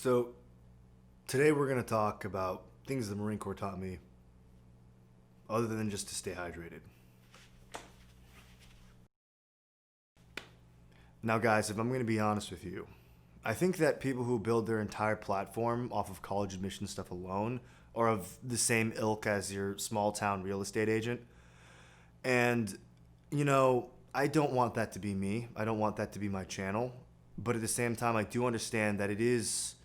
So, today we're going to talk about things the Marine Corps taught me, other than just to stay hydrated. Now, guys, if I'm going to be honest with you, I think that people who build their entire platform off of college admission stuff alone are of the same ilk as your small town real estate agent. And, I don't want that to be me. I don't want that to be my channel. But at the same time, I do understand that it is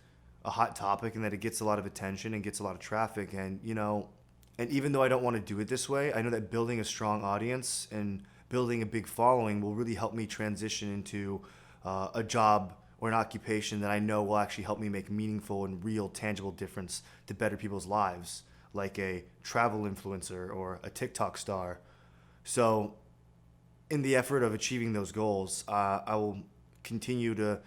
a hot topic and that it gets a lot of attention and gets a lot of traffic. And, and even though I don't want to do it this way, I know that building a strong audience and building a big following will really help me transition into a job or an occupation that I know will actually help me make meaningful and real, tangible difference to better people's lives, like a travel influencer or a TikTok star. So, in the effort of achieving those goals, I will continue to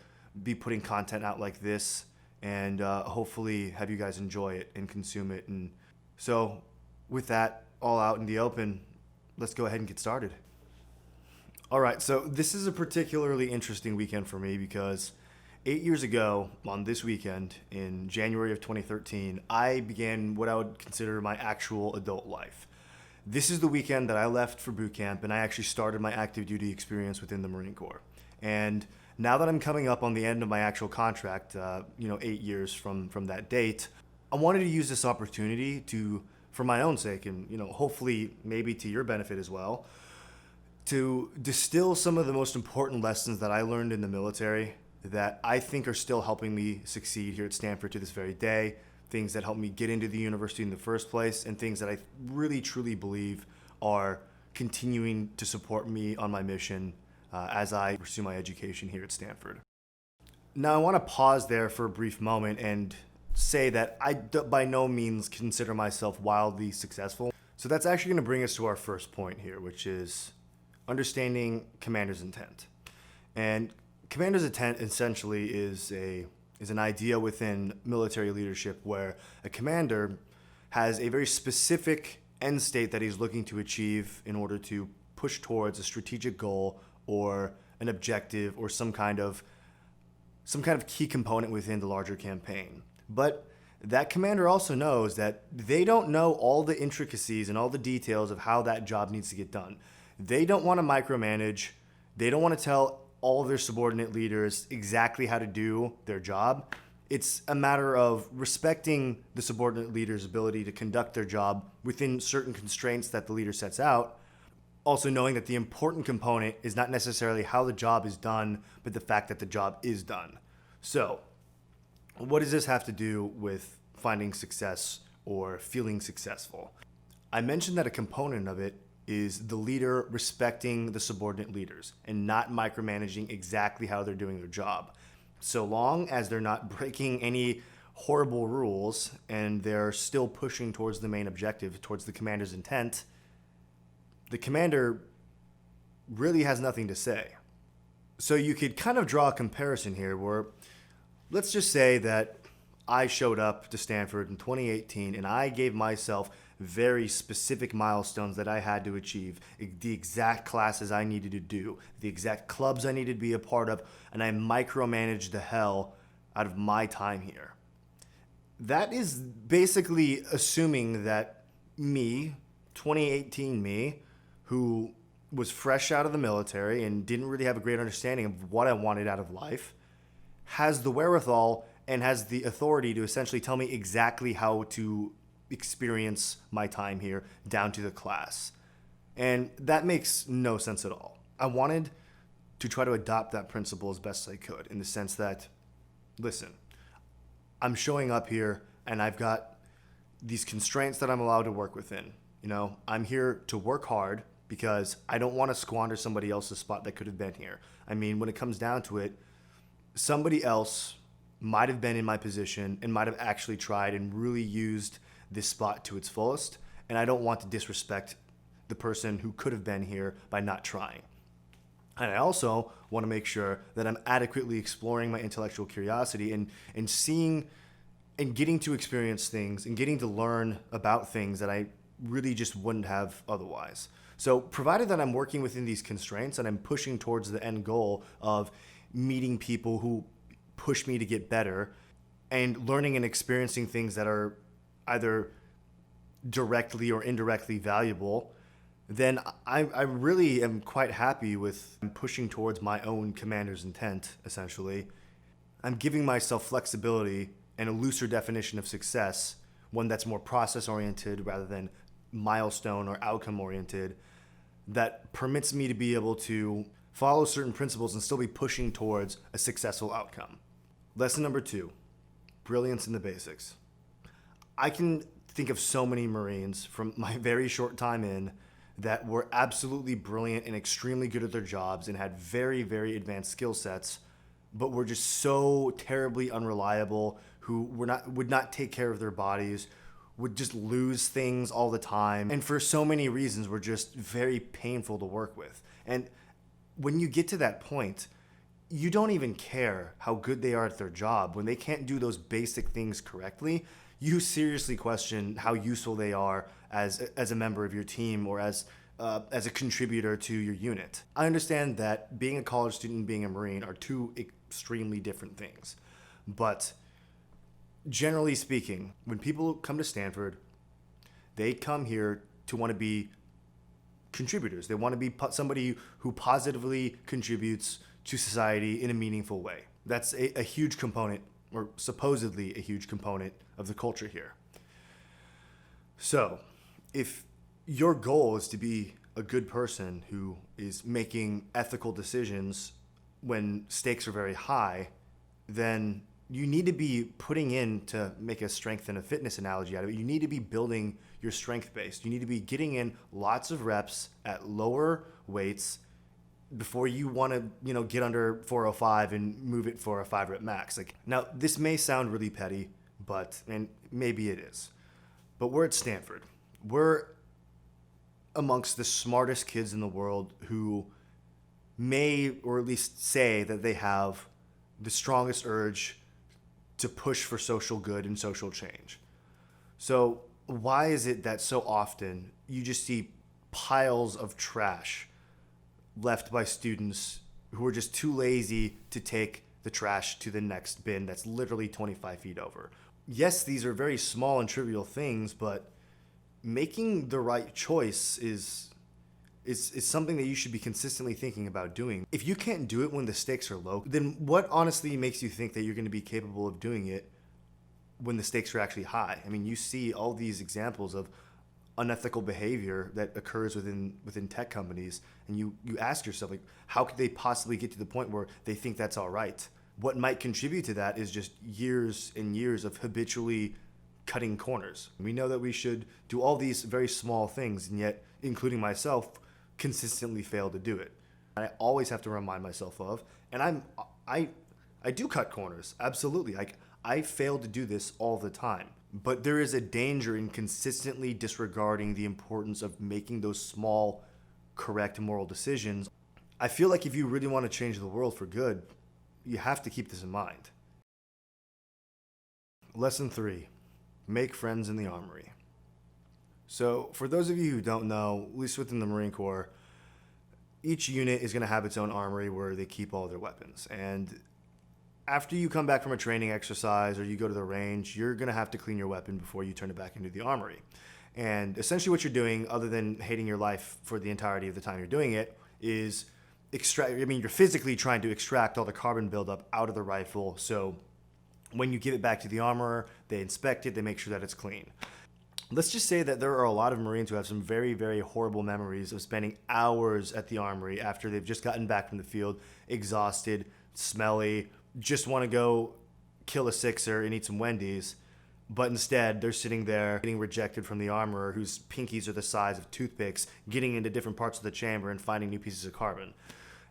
be putting content out like this and hopefully have you guys enjoy it and consume it. And so, with that all out in the open, let's go ahead and get started. All right, so this is a particularly interesting weekend for me because 8 years ago, on this weekend, in January of 2013, I began what I would consider my actual adult life. This is the weekend that I left for boot camp and I actually started my active duty experience within the Marine Corps. And now that I'm coming up on the end of my actual contract, 8 years from that date, I wanted to use this opportunity to, for my own sake and, hopefully maybe to your benefit as well, to distill some of the most important lessons that I learned in the military that I think are still helping me succeed here at Stanford to this very day, things that helped me get into the university in the first place, and things that I really truly believe are continuing to support me on my mission as I pursue my education here at Stanford. Now, I want to pause there for a brief moment and say that I by no means consider myself wildly successful. So that's actually going to bring us to our first point here, which is understanding commander's intent. And commander's intent essentially is an idea within military leadership where a commander has a very specific end state that he's looking to achieve in order to push towards a strategic goal or an objective or some kind of key component within the larger campaign. But that commander also knows that they don't know all the intricacies and all the details of how that job needs to get done. They don't want to micromanage. They don't want to tell all of their subordinate leaders exactly how to do their job. It's a matter of respecting the subordinate leader's ability to conduct their job within certain constraints that the leader sets out. Also knowing that the important component is not necessarily how the job is done, but the fact that the job is done. So, what does this have to do with finding success or feeling successful? I mentioned that a component of it is the leader respecting the subordinate leaders and not micromanaging exactly how they're doing their job. So long as they're not breaking any horrible rules and they're still pushing towards the main objective, towards the commander's intent, the commander really has nothing to say. So you could kind of draw a comparison here where, let's just say that I showed up to Stanford in 2018 and I gave myself very specific milestones that I had to achieve, the exact classes I needed to do, the exact clubs I needed to be a part of, and I micromanaged the hell out of my time here. That is basically assuming that me, 2018 me, who was fresh out of the military and didn't really have a great understanding of what I wanted out of life, has the wherewithal and has the authority to essentially tell me exactly how to experience my time here down to the class. And that makes no sense at all. I wanted to try to adopt that principle as best I could in the sense that, listen, I'm showing up here and I've got these constraints that I'm allowed to work within. I'm here to work hard because I don't want to squander somebody else's spot that could have been here. I mean, when it comes down to it, somebody else might have been in my position and might have actually tried and really used this spot to its fullest, and I don't want to disrespect the person who could have been here by not trying. And I also want to make sure that I'm adequately exploring my intellectual curiosity and seeing and getting to experience things and getting to learn about things that I really just wouldn't have otherwise. So provided that I'm working within these constraints and I'm pushing towards the end goal of meeting people who push me to get better, and learning and experiencing things that are either directly or indirectly valuable, then I really am quite happy with pushing towards my own commander's intent, essentially. I'm giving myself flexibility and a looser definition of success, one that's more process-oriented rather than milestone or outcome-oriented, that permits me to be able to follow certain principles and still be pushing towards a successful outcome. Lesson number 2, brilliance in the basics. I can think of so many Marines from my very short time in that were absolutely brilliant and extremely good at their jobs and had very, very advanced skill sets, but were just so terribly unreliable, who would not take care of their bodies, would just lose things all the time, and for so many reasons were just very painful to work with. And when you get to that point, you don't even care how good they are at their job. When they can't do those basic things correctly, you seriously question how useful they are as a member of your team or as a contributor to your unit. I understand that being a college student and being a Marine are two extremely different things. But generally speaking, when people come to Stanford, they come here to want to be contributors. They want to be somebody who positively contributes to society in a meaningful way. That's a huge component, or supposedly a huge component, of the culture here. So, if your goal is to be a good person who is making ethical decisions when stakes are very high, then you need to be putting in, to make a strength and a fitness analogy out of it, you need to be building your strength base. You need to be getting in lots of reps at lower weights before you want to, get under 405 and move it for a 5-rep max. Now, this may sound really petty, and maybe it is, but we're at Stanford. We're amongst the smartest kids in the world who may, or at least say, that they have the strongest urge to push for social good and social change. So why is it that so often you just see piles of trash left by students who are just too lazy to take the trash to the next bin that's literally 25 feet over? Yes, these are very small and trivial things, but making the right choice is something that you should be consistently thinking about doing. If you can't do it when the stakes are low, then what honestly makes you think that you're going to be capable of doing it when the stakes are actually high? I mean, you see all these examples of unethical behavior that occurs within tech companies, and you ask yourself, how could they possibly get to the point where they think that's all right? What might contribute to that is just years and years of habitually cutting corners. We know that we should do all these very small things, and yet, including myself, consistently fail to do it. I always have to remind myself of, and I do cut corners, absolutely. I fail to do this all the time. But there is a danger in consistently disregarding the importance of making those small, correct moral decisions. I feel like if you really want to change the world for good, you have to keep this in mind. Lesson 3, make friends in the Armory. So for those of you who don't know, at least within the Marine Corps, each unit is going to have its own armory where they keep all their weapons. And after you come back from a training exercise or you go to the range, you're going to have to clean your weapon before you turn it back into the armory. And essentially what you're doing, other than hating your life for the entirety of the time you're doing it, is you're physically trying to extract all the carbon buildup out of the rifle. So when you give it back to the armorer, they inspect it, they make sure that it's clean. Let's just say that there are a lot of Marines who have some very, very horrible memories of spending hours at the armory after they've just gotten back from the field, exhausted, smelly, just want to go kill a sixer and eat some Wendy's. But instead, they're sitting there getting rejected from the armorer, whose pinkies are the size of toothpicks, getting into different parts of the chamber and finding new pieces of carbon.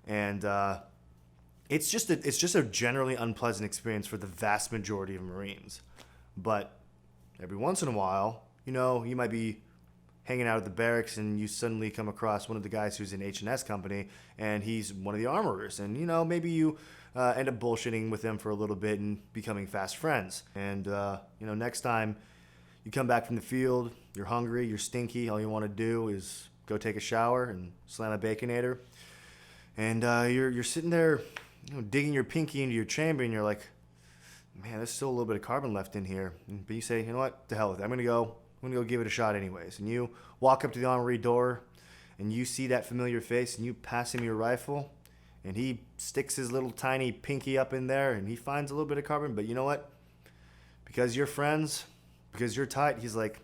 And it's just a generally unpleasant experience for the vast majority of Marines. But every once in a while, you might be hanging out at the barracks and you suddenly come across one of the guys who's in H&S company, and he's one of the armorers. And, maybe you end up bullshitting with them for a little bit and becoming fast friends. And, next time you come back from the field, you're hungry, you're stinky, all you want to do is go take a shower and slam a Baconator. And you're sitting there, digging your pinky into your chamber, and you're like, man, there's still a little bit of carbon left in here. But you say, you know what, to hell with it. I'm gonna go give it a shot anyways. And you walk up to the armory door, and you see that familiar face, and you pass him your rifle, and he sticks his little tiny pinky up in there, and he finds a little bit of carbon. But you know what? Because you're friends, because you're tight, he's like,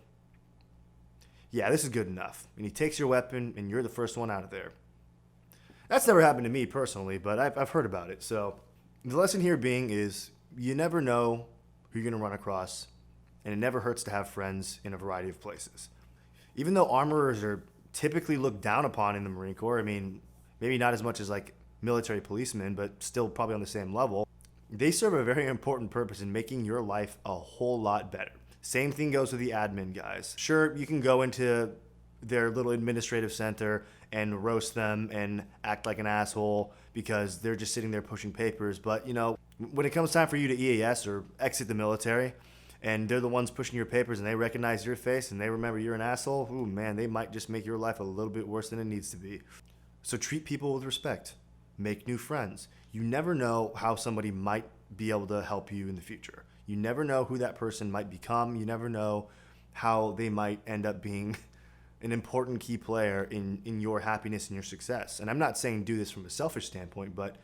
yeah, this is good enough. And he takes your weapon, and you're the first one out of there. That's never happened to me personally, but I've heard about it. So the lesson here being is you never know who you're going to run across, and it never hurts to have friends in a variety of places. Even though armorers are typically looked down upon in the Marine Corps, I mean, maybe not as much as like military policemen, but still probably on the same level, they serve a very important purpose in making your life a whole lot better. Same thing goes with the admin guys. Sure, you can go into their little administrative center and roast them and act like an asshole because they're just sitting there pushing papers. But, you know, when it comes time for you to EAS or exit the military and they're the ones pushing your papers and they recognize your face and they remember you're an asshole, ooh, man, they might just make your life a little bit worse than it needs to be. So treat people with respect. Make new friends. You never know how somebody might be able to help you in the future. You never know who that person might become. You never know how they might end up being an important key player in your happiness and your success. And I'm not saying do this from a selfish standpoint, but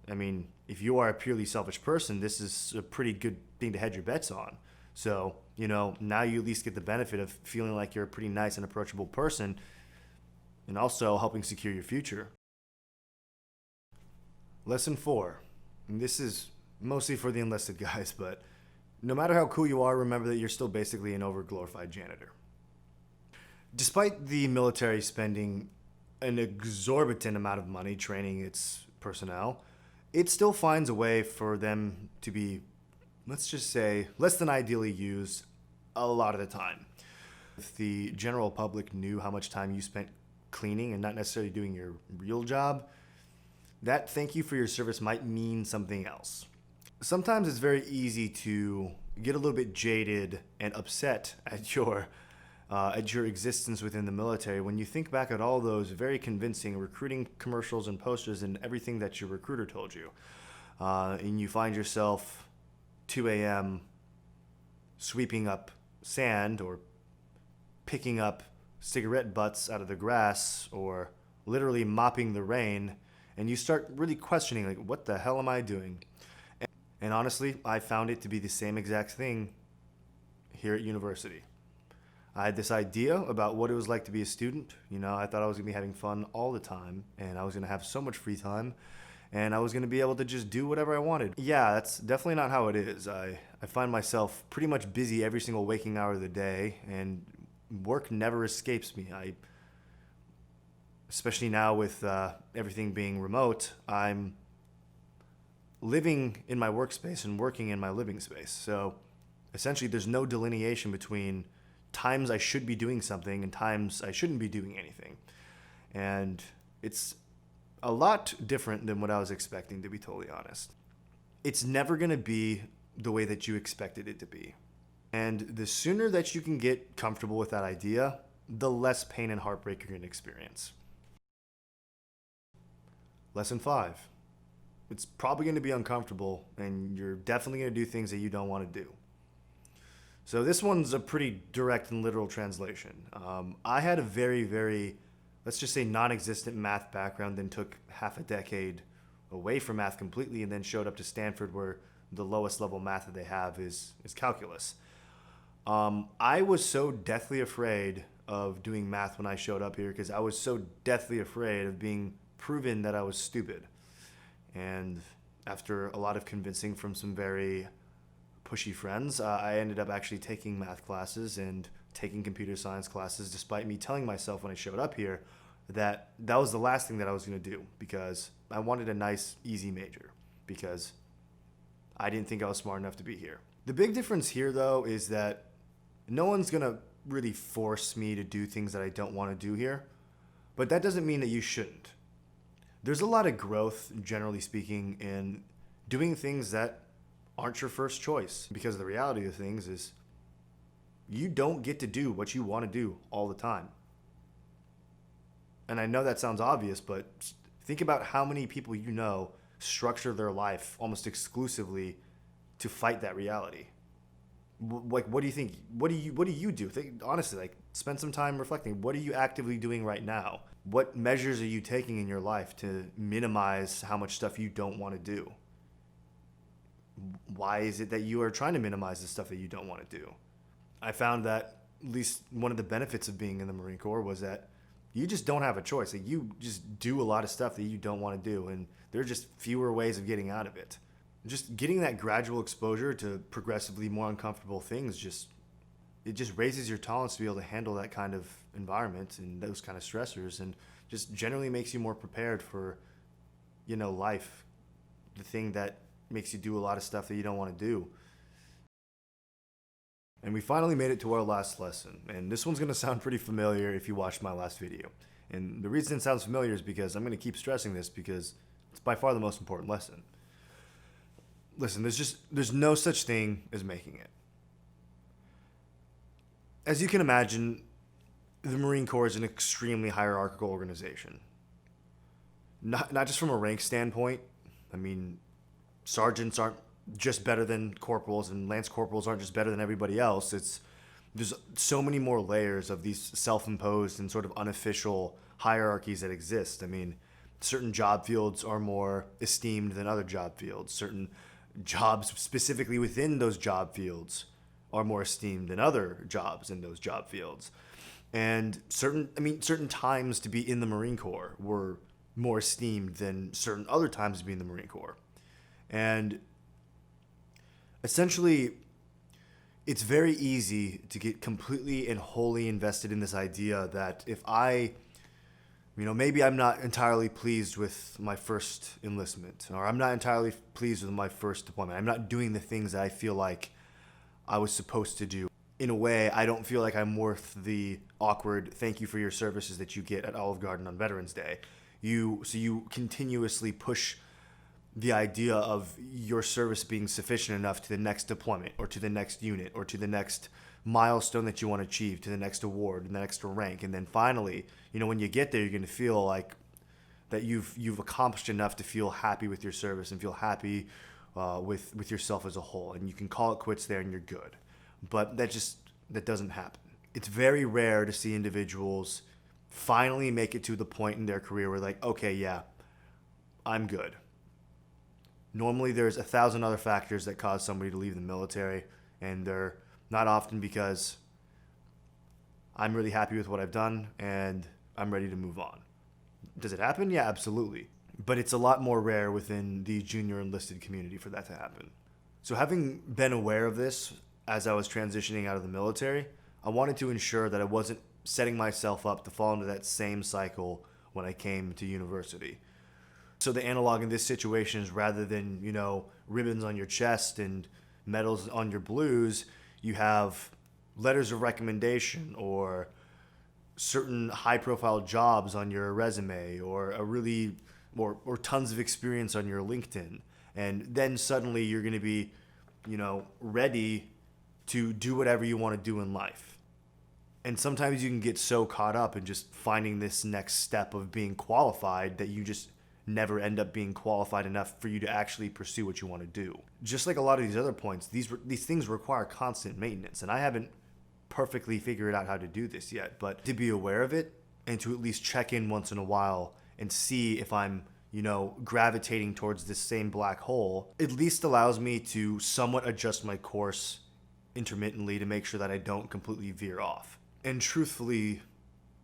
I mean, if you are a purely selfish person, this is a pretty good thing to hedge your bets on. So, you know, now you at least get the benefit of feeling like you're a pretty nice and approachable person and also helping secure your future. Lesson 4, and this is mostly for the enlisted guys, but no matter how cool you are, remember that you're still basically an overglorified janitor. Despite the military spending an exorbitant amount of money training its personnel, it still finds a way for them to be, let's just say, less than ideally used a lot of the time. If the general public knew how much time you spent cleaning and not necessarily doing your real job, that thank you for your service might mean something else. Sometimes it's very easy to get a little bit jaded and upset at your existence within the military when you think back at all those very convincing recruiting commercials and posters and everything that your recruiter told you. And you find yourself 2 a.m. sweeping up sand or picking up cigarette butts out of the grass or literally mopping the rain, and you start really questioning, like, what the hell am I doing? And honestly, I found it to be the same exact thing here at university. I had this idea about what it was like to be a student. You know, I thought I was going to be having fun all the time, and I was going to have so much free time, and I was going to be able to just do whatever I wanted. Yeah, that's definitely not how it is. I find myself pretty much busy every single waking hour of the day, and work never escapes me. Especially now with everything being remote, I'm living in my workspace and working in my living space. So essentially there's no delineation between times I should be doing something and times I shouldn't be doing anything. And it's a lot different than what I was expecting, to be totally honest. It's never going to be the way that you expected it to be. And the sooner that you can get comfortable with that idea, the less pain and heartbreak you're going to experience. Lesson 5. It's probably going to be uncomfortable, and you're definitely going to do things that you don't want to do. So this one's a pretty direct and literal translation. I had a very, very, let's just say, non-existent math background, then took half a decade away from math completely, and then showed up to Stanford, where the lowest level math that they have is calculus. I was so deathly afraid of doing math when I showed up here because I was so deathly afraid of being proven that I was stupid. And after a lot of convincing from some very pushy friends, I ended up actually taking math classes and taking computer science classes, despite me telling myself when I showed up here that that was the last thing that I was going to do, because I wanted a nice, easy major, because I didn't think I was smart enough to be here. The big difference here, though, is that no one's going to really force me to do things that I don't want to do here, but that doesn't mean that you shouldn't. There's a lot of growth, generally speaking, in doing things that aren't your first choice, because the reality of things is you don't get to do what you want to do all the time. And I know that sounds obvious, but think about how many people you know structure their life almost exclusively to fight that reality? Like, what do you think? What do you do? Honestly, like, spend some time reflecting. What are you actively doing right now? What measures are you taking in your life to minimize how much stuff you don't want to do? Why is it that you are trying to minimize the stuff that you don't want to do? I found that at least one of the benefits of being in the Marine Corps was that you just don't have a choice. Like, you just do a lot of stuff that you don't want to do, and there are just fewer ways of getting out of it. Just getting that gradual exposure to progressively more uncomfortable things it just raises your tolerance to be able to handle that kind of environment and those kind of stressors, and just generally makes you more prepared for, life, the thing that makes you do a lot of stuff that you don't want to do. And we finally made it to our last lesson, and this one's going to sound pretty familiar if you watched my last video. And the reason it sounds familiar is because I'm going to keep stressing this because it's by far the most important lesson. Listen, there's no such thing as making it. As you can imagine, the Marine Corps is an extremely hierarchical organization. Not just from a rank standpoint. I mean, sergeants aren't just better than corporals, and lance corporals aren't just better than everybody else. There's so many more layers of these self-imposed and sort of unofficial hierarchies that exist. I mean, certain job fields are more esteemed than other job fields. Certain jobs specifically within those job fields are more esteemed than other jobs in those job fields. And certain times to be in the Marine Corps were more esteemed than certain other times to be in the Marine Corps. And essentially, it's very easy to get completely and wholly invested in this idea that if maybe I'm not entirely pleased with my first enlistment, or I'm not entirely pleased with my first deployment. I'm not doing the things that I feel like I was supposed to do. In a way, I don't feel like I'm worth the awkward thank you for your services that you get at Olive Garden on Veterans Day. So you continuously push the idea of your service being sufficient enough to the next deployment, or to the next unit, or to the next milestone that you want to achieve, to the next award, and the next rank. And then finally, when you get there, you're going to feel like that you've accomplished enough to feel happy with your service and feel happy with yourself as a whole. And you can call it quits there and you're good. But that doesn't happen. It's very rare to see individuals finally make it to the point in their career where, like, okay, yeah, I'm good. Normally there's 1,000 other factors that cause somebody to leave the military, and they're not often because I'm really happy with what I've done and I'm ready to move on. Does it happen? Yeah, absolutely. But it's a lot more rare within the junior enlisted community for that to happen. So having been aware of this as I was transitioning out of the military, I wanted to ensure that I wasn't setting myself up to fall into that same cycle when I came to university. So the analog in this situation is, rather than, ribbons on your chest and medals on your blues, you have letters of recommendation or certain high-profile jobs on your resume, or or tons of experience on your LinkedIn. And then suddenly you're going to be, ready to do whatever you want to do in life. And sometimes you can get so caught up in just finding this next step of being qualified that you just never end up being qualified enough for you to actually pursue what you want to do. Just like a lot of these other points, these things require constant maintenance, and I haven't perfectly figured out how to do this yet, but to be aware of it and to at least check in once in a while and see if I'm, gravitating towards this same black hole, at least allows me to somewhat adjust my course intermittently to make sure that I don't completely veer off. And truthfully,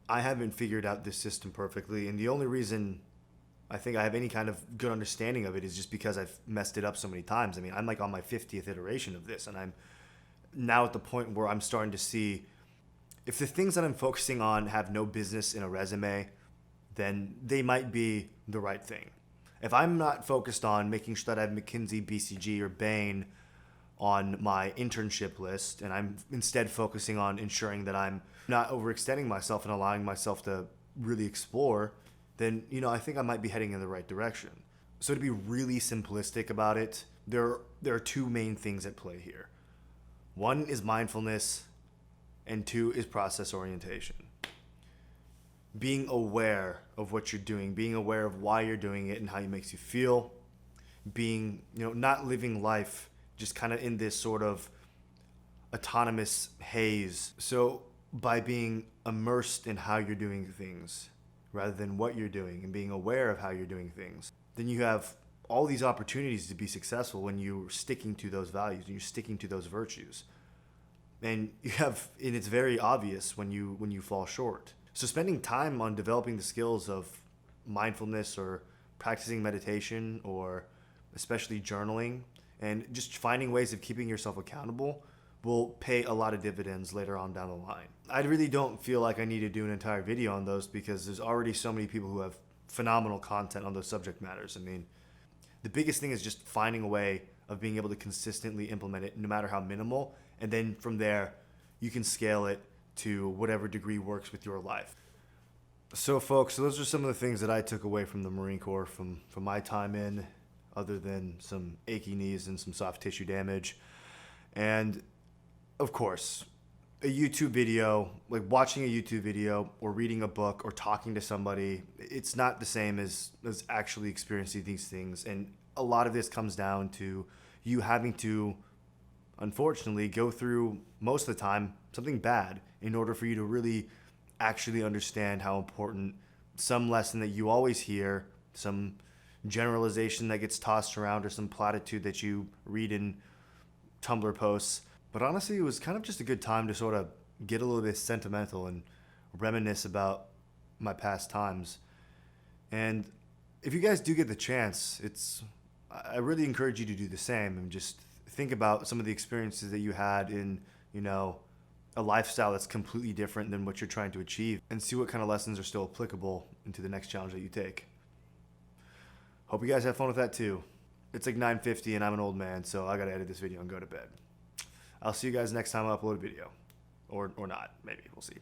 I haven't figured out this system perfectly, and the only reason I think I have any kind of good understanding of it is just because I've messed it up so many times. I mean, I'm like on my 50th iteration of this, and I'm now at the point where I'm starting to see if the things that I'm focusing on have no business in a resume, then they might be the right thing. If I'm not focused on making sure that I have McKinsey, BCG, or Bain on my internship list, and I'm instead focusing on ensuring that I'm not overextending myself and allowing myself to really explore, then, I think I might be heading in the right direction. So to be really simplistic about it, there are two main things at play here. One is mindfulness, and two is process orientation. Being aware of what you're doing, being aware of why you're doing it and how it makes you feel, being, not living life just kind of in this sort of autonomous haze. So by being immersed in how you're doing things rather than what you're doing and being aware of how you're doing things, then you have all these opportunities to be successful when you're sticking to those values and you're sticking to those virtues. And it's very obvious when you fall short. So spending time on developing the skills of mindfulness or practicing meditation or especially journaling and just finding ways of keeping yourself accountable will pay a lot of dividends later on down the line. I really don't feel like I need to do an entire video on those because there's already so many people who have phenomenal content on those subject matters. I mean, the biggest thing is just finding a way of being able to consistently implement it no matter how minimal, and then from there you can scale it to whatever degree works with your life. So folks, those are some of the things that I took away from the Marine Corps from my time in, other than some achy knees and some soft tissue damage. And of course, a YouTube video, like watching a YouTube video or reading a book or talking to somebody, it's not the same as actually experiencing these things. And a lot of this comes down to you having to, unfortunately, go through, most of the time, something bad in order for you to really actually understand how important some lesson that you always hear, some generalization that gets tossed around, or some platitude that you read in Tumblr posts. But honestly, it was kind of just a good time to sort of get a little bit sentimental and reminisce about my past times. And if you guys do get the chance, I really encourage you to do the same and just think about some of the experiences that you had in, a lifestyle that's completely different than what you're trying to achieve, and see what kind of lessons are still applicable into the next challenge that you take. Hope you guys have fun with that too. It's like 9:50 and I'm an old man, so I gotta edit this video and go to bed. I'll see you guys next time I upload a video. Or not, maybe, we'll see.